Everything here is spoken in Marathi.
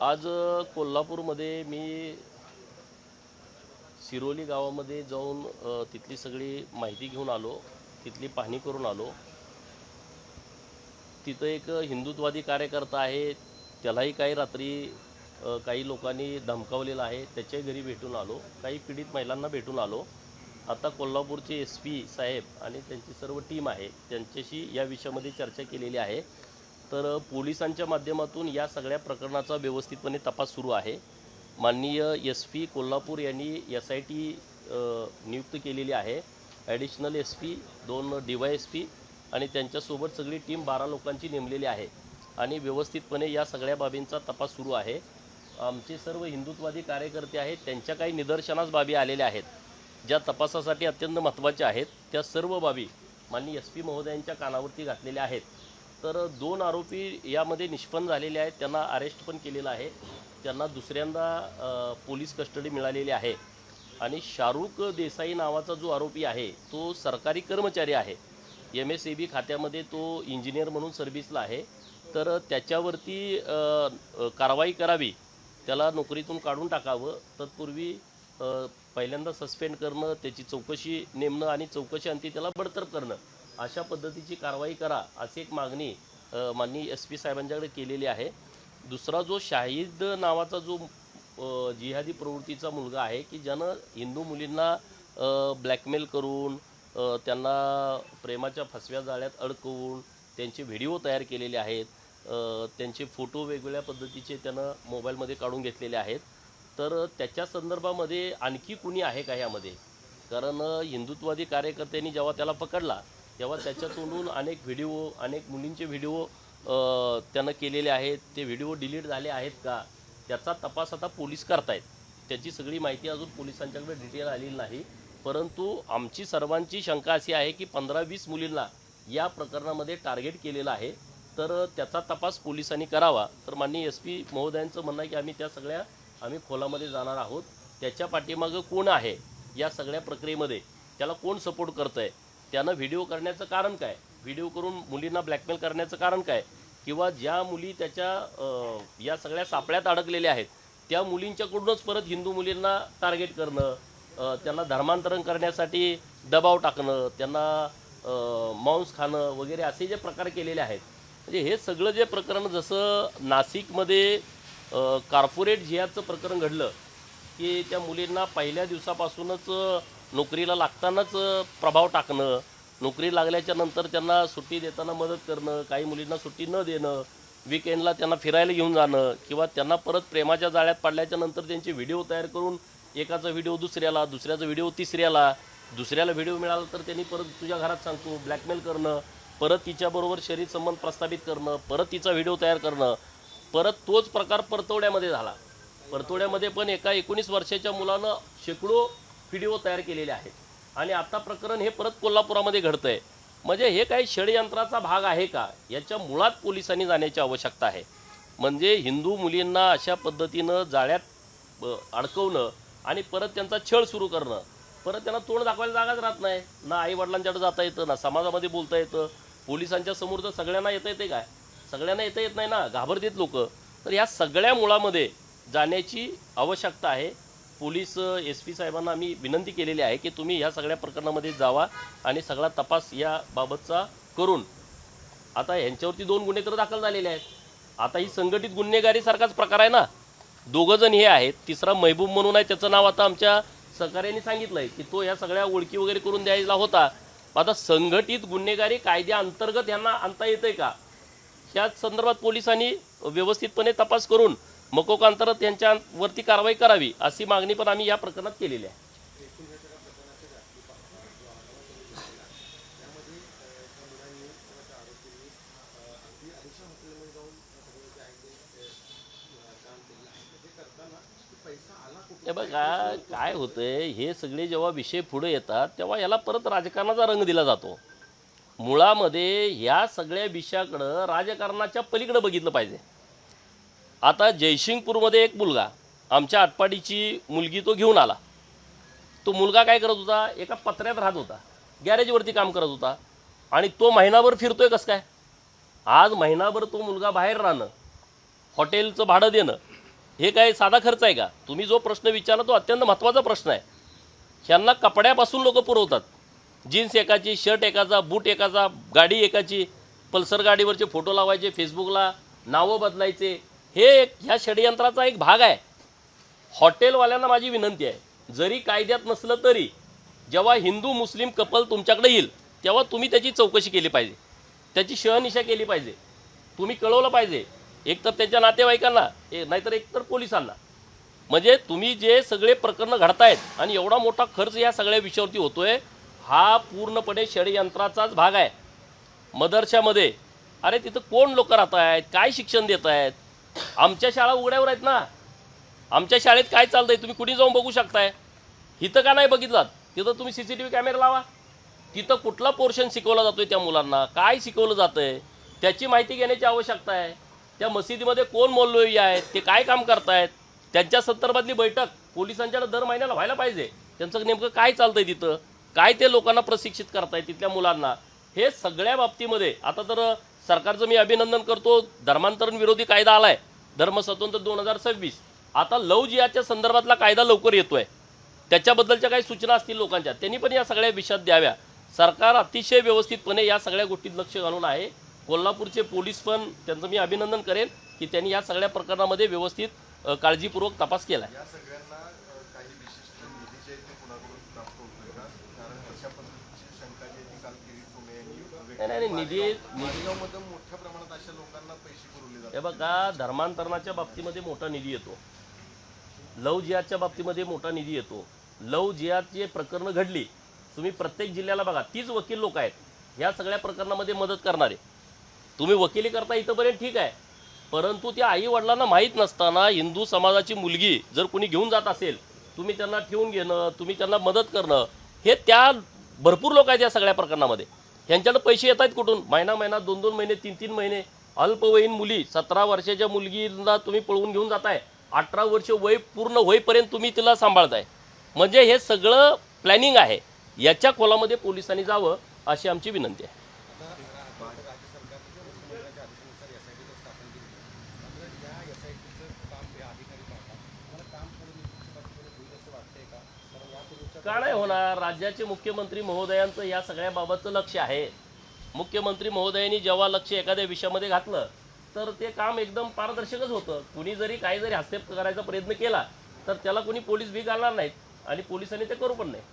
आज कोल्हापूरमध्ये मी सिरोली गावामध्ये जाऊन तिथली सगळी माहिती घेऊन आलो, तिथली पाहणी करून आलो। तिथं एक हिंदुत्ववादी कार्यकर्ता आहे, त्यालाही काही रात्री काही लोकांनी धमकावलेलं आहे, त्याच्या घरी भेटून आलो, काही पीडित महिलांना भेटून आलो। आता कोल्हापूरचे SP साहेब आणि त्यांची सर्व टीम आहे, त्यांच्याशी या विषयामध्ये चर्चा केलेली आहे। तर पोलिसांच्या माध्यमातून या सगळ्या प्रकरणाचा व्यवस्थितपणे तपास सुरू आहे। माननीय SP कोल्हापूर यांनी SIT नियुक्त केलेली आहे। ॲडिशनल SP 2 DYSP आणि त्यांच्यासोबत सगळी टीम 12 लोकांची नेमलेली आहे आणि व्यवस्थितपणे या सगळ्या बाबींचा तपास सुरू आहे। आमचे सर्व हिंदुत्ववादी कार्यकर्ते आहेत, त्यांच्या काही निदर्शनास बाबी आलेल्या आहेत ज्या तपासासाठी अत्यंत महत्त्वाच्या आहेत। त्या सर्व बाबी माननीय SP महोदयांच्या कानावरती घातलेल्या आहेत। तर 2 आरोपी यामध्ये निष्पन्न झालेले आहेत, त्यांना अरेस्ट पण केलेलं आहे, त्यांना दुसऱ्यांदा पोलीस कस्टडी मिळालेली आहे। आणि शाहरुख देसाई नावाचा जो आरोपी आहे तो सरकारी कर्मचारी आहे, MSAB खात्यामध्ये तो इंजिनियर म्हणून सर्व्हिसला आहे। तर त्याच्यावरती कारवाई करावी, त्याला नोकरीतून काढून टाकावं, तत्पूर्वी पहिल्यांदा सस्पेंड करणं, त्याची चौकशी नेमणं आणि चौकशी अंती त्याला बडतर्फ करणं, अशा पद्धतीची कारवाई करा अशी एक मागणी माननीय SP साहेबांच्याकडे केलेली आहे। दुसरा जो शाहिद नावाचा जो जिहादी प्रवृत्तीचा मुलगा आहे की ज्यानं हिंदू मुलींना ब्लॅकमेल करून त्यांना प्रेमाच्या फसव्या जाळ्यात अडकवून त्यांचे व्हिडिओ तयार केलेले आहेत, त्यांचे फोटो वेगवेगळ्या पद्धतीचे त्यानं मोबाईलमध्ये काढून घेतलेले आहेत। तर त्याच्या संदर्भामध्ये आणखी कुणी आहे का यामध्ये? कारण हिंदुत्ववादी कार्यकर्त्यांनी जेव्हा त्याला पकडला तेव्हा त्याच्या तोंडून अनेक व्हिडिओ, अनेक मुलींचे व्हिडिओ त्यानं केलेले आहेत। ते व्हिडिओ डिलीट झाले आहेत का, त्याचा तपास आता पोलीस करतायत। त्याची सगळी माहिती अजून पोलिसांच्याकडे डिटेल आलेली नाही, परंतु आमची सर्वांची शंका अशी आहे की 15-20 मुलींना या प्रकरणामध्ये टार्गेट केलेलं आहे। तर त्याचा तपास पोलिसांनी करावा। तर माननीय SP महोदयांचं म्हणणं आहे की त्या सगळ्या आम्ही खोलामध्ये जाणार आहोत, त्याच्या पाठीमागं कोण आहे या सगळ्या प्रक्रियेमध्ये, त्याला कोण सपोर्ट करतं आहे, त्यानं व्हिडिओ करण्याचं कारण काय, व्हिडिओ करून मुलींना ब्लॅकमेल करण्याचं कारण काय, किंवा ज्या मुली त्याच्या या सगळ्या सापळ्यात अडकलेल्या आहेत त्या मुलींच्याकडूनच परत हिंदू मुलींना टार्गेट करणं, त्यांना धर्मांतरण करण्यासाठी दबाव टाकणं, त्यांना मांस खाणं वगैरे असे जे प्रकार केलेले आहेत, म्हणजे हे सगळं जे प्रकरण जसं नाशिकमध्ये कॉर्पोरेट जिहादचं प्रकरण घडलं की त्या मुलींना पहिल्या दिवसापासूनच नोकरीला लागतानाच प्रभाव टाकणं, नोकरी लागल्याच्या नंतर त्यांना सुट्टी देताना मदत करणं, काही मुलींना सुट्टी न देणं, वीकेंडला त्यांना फिरायला घेऊन जाणं, किंवा त्यांना परत प्रेमाच्या जाळ्यात पडल्याच्या नंतर त्यांचे व्हिडिओ तयार करून एकाचा व्हिडिओ दुसऱ्याला, दुसऱ्याचा व्हिडिओ तिसऱ्याला, दुसऱ्याला व्हिडिओ मिळाला तर त्यांनी परत तुझ्या घरात सांगतो ब्लॅकमेल करणं, परत तिच्याबरोबर शरीर संबंध प्रस्थापित करणं, परत तिचा व्हिडिओ तयार करणं, परत तोच प्रकार परतवड्यामध्ये झाला। परतवड्यामध्ये पण एका 19 वर्षाच्या मुलानं शेकडो व्हिडिओ तयार केलेले आहेत आणि आता प्रकरण हे परत कोल्हापुरामध्ये घडतं आहे। म्हणजे हे काही षडयंत्राचा भाग आहे का, याच्या मुळात पोलिसांनी जाण्याची आवश्यकता आहे। म्हणजे हिंदू मुलींना अशा पद्धतीनं जाळ्यात अडकवणं आणि परत त्यांचा छळ सुरू करणं, परत त्यांना तोंड दाखवायला जागाच राहत नाही, ना आईवडिलांच्याकडे जाता येतं, ना समाजामध्ये बोलता येतं, पोलिसांच्या समोर तर सगळ्यांना येता येते काय, सगळ्यांना येता येत नाही ना, घाबरतात लोक। तर या सगळ्या मुळामध्ये जाण्याची आवश्यकता आहे। पोलीस SP साहेबांना आम्ही विनंती केलेली आहे की तुम्ही ह्या सगळ्या प्रकरणामध्ये जावा आणि सगळा तपास या बाबतचा करून, आता यांच्यावरती 2 गुन्हे तर दाखल झालेले आहेत, आता ही संघटित गुन्हेगारीसारखाच प्रकार आहे ना, 2 जण हे आहेत, तिसरा महबूब म्हणून आहे, त्याचं नाव आता आमच्या सहकार्याने सांगितलं आहे की तो ह्या सगळ्या ओळखी वगैरे करून द्यायला होता। आता संघटित गुन्हेगारी कायद्याअंतर्गत यांना आणता येते का, ह्या संदर्भात पोलिसांनी व्यवस्थितपणे तपास करून मकोकांतरात त्यांच्यावरती कारवाई करावी अशी मागणी पण आम्ही या प्रकरणात केलेली आहे। हे बघा काय होतंय, हे सगळे जेव्हा विषय पुढे येतात तेव्हा याला परत राजकारणाचा रंग दिला जातो। मुळामध्ये ह्या सगळ्या विषयाकडं राजकारणाच्या पलीकडे बघितलं पाहिजे। आता जयसिंगपूरमध्ये एक मुलगा, आमच्या आटपाडीची मुलगी, तो घेऊन आला। तो मुलगा काय करत होता, एका पत्र्यात राहत होता, गॅरेजवरती काम करत होता आणि तो महिनाभर फिरतोय कसं काय। आज महिनाभर तो मुलगा बाहेर राहणं, हॉटेलचं भाडं देणं, हे काय साधा खर्च आहे का? तुम्ही जो प्रश्न विचारला तो अत्यंत महत्त्वाचा प्रश्न आहे. ह्यांना कपड्यापासून लोक पुरवतात. जीन्स एकाची, शर्ट एकाचा, बूट एकाचा, गाडी एकाची, पल्सर गाडीवरचे फोटो लावायचे, फेसबुकला नावं बदलायचे, हे ह्या षडयंत्राचा एक भाग आहे. हॉटेलवाल्यांना माझी विनंती आहे, जरी कायद्यात नसलं तरी जेव्हा हिंदू मुस्लिम कपल तुमच्याकडे येईल तेव्हा तुम्ही त्याची चौकशी केली पाहिजे, त्याची शहनिशा केली पाहिजे, तुम्ही कळवलं पाहिजे, एकतर त्यांच्या नातेवाईकांना नाहीतर एकतर पोलिसांना. म्हणजे तुम्ही जे सगळे प्रकरणं घडतायत आणि एवढा मोठा खर्च या सगळ्या विषयावरती होतोय, हा पूर्णपणे षडयंत्राचाच भाग आहे. मदरशामध्ये अरे तिथं कोण लोक राहत आहेत, काय शिक्षण देत आहेत? आमच्या शाळा उघड्यावर आहेत ना, आमच्या शाळेत काय चालतंय तुम्ही कुणी जाऊन बघू शकताय. इथं का नाही बघितलात? तिथं तुम्ही CCTV कॅमेरा लावा. तिथं कुठला पोर्शन शिकवला जातोय, त्या मुलांना काय शिकवलं जातंय त्याची माहिती घेण्याची आवश्यकता आहे. त्या मशिदीमध्ये कोण मौलवी आहेत, ते काय काम करतायत, त्यांच्या संदर्भातली बैठक पोलिसांच्याकडे दर महिन्याला व्हायला पाहिजे. त्यांचं नेमकं काय चालतंय तिथं, काय ते लोकांना प्रशिक्षित करतायत तिथल्या मुलांना, हे सगळ्या बाबतीमध्ये. आता तर सरकारचं मी अभिनंदन करतो, धर्मांतरण विरोधी कायदा आलाय, धर्मस्वतंत्र 2026. आता लव जिहादच्या संदर्भातला कायदा लवकर येतोय, त्याच्याबद्दलच्या काही सूचना असतील लोकांच्या, त्यांनी पण या सगळ्या विषयात द्याव्या. सरकार अतिशय व्यवस्थितपणे या सगळ्या गोष्टीत लक्ष घालून आहे. कोल्हापूरचे पोलीस पण त्यांचं मी अभिनंदन करेन की त्यांनी या सगळ्या प्रकरणामध्ये व्यवस्थित काळजीपूर्वक तपास केला. या सगळ्यांना काही विशिष्ट निधी जे ते कुणाकडून प्राप्त होतोय का? कारण अशा पद्धतीची शंका जी ती काल किरीट सोमय्या यांनी नाही निधी मालेगावमध्ये मोठ्या प्रमाणात अशा लोकांना पैसे पुरवले जातात. हे बघा, धर्मांतरणाच्या बाबतीमध्ये मोठा निधी येतो, लव जिहादच्या बाबतीमध्ये मोठा निधी येतो. लव जिहादची प्रकरणं घडली, तुम्ही प्रत्येक जिल्ह्याला बघा, 30 वकील लोक आहेत या सगळ्या प्रकरणामध्ये मदत करणारे. तुम्ही वकिली करता इथंपर्यंत ठीक आहे, परंतु त्या आई वडिलांना माहीत नसताना हिंदू समाजाची मुलगी जर कोणी घेऊन जात असेल, तुम्ही त्यांना ठेवून घेणं, तुम्ही त्यांना मदत करणं, हे त्या भरपूर लोक आहेत या सगळ्या प्रकरणामध्ये. ह्यांच्याकडे पैसे येत आहेत कुठून? महिना 2-2 महिने, 3-3 महिने. अल्पवयीन मुली, 17 वर्षाच्या मुलगीला तुम्ही पळवून घेऊन जाताय, 18 वर्ष वय पूर्ण होईपर्यंत तुम्ही तिला सांभाळताय. म्हणजे हे सगळं प्लॅनिंग आहे. याच्या खोलामध्ये पोलिसांनी जावं अशी आमची विनंती आहे. का नाही होणार? राज्याचे मुख्यमंत्री महोदयांचं या सगळ्या बाबतचं लक्ष आहे. मुख्यमंत्री महोदयांनी जेव्हा लक्ष एखाद्या विषयामध्ये घातलं तर ते काम एकदम पारदर्शकच होतं. कुणी जरी काही जरी हस्तक्षेप करायचा प्रयत्न केला तर त्याला कोणी पोलीस भी घालणार नाहीत आणि पोलिसांनी ते करू पण नाही.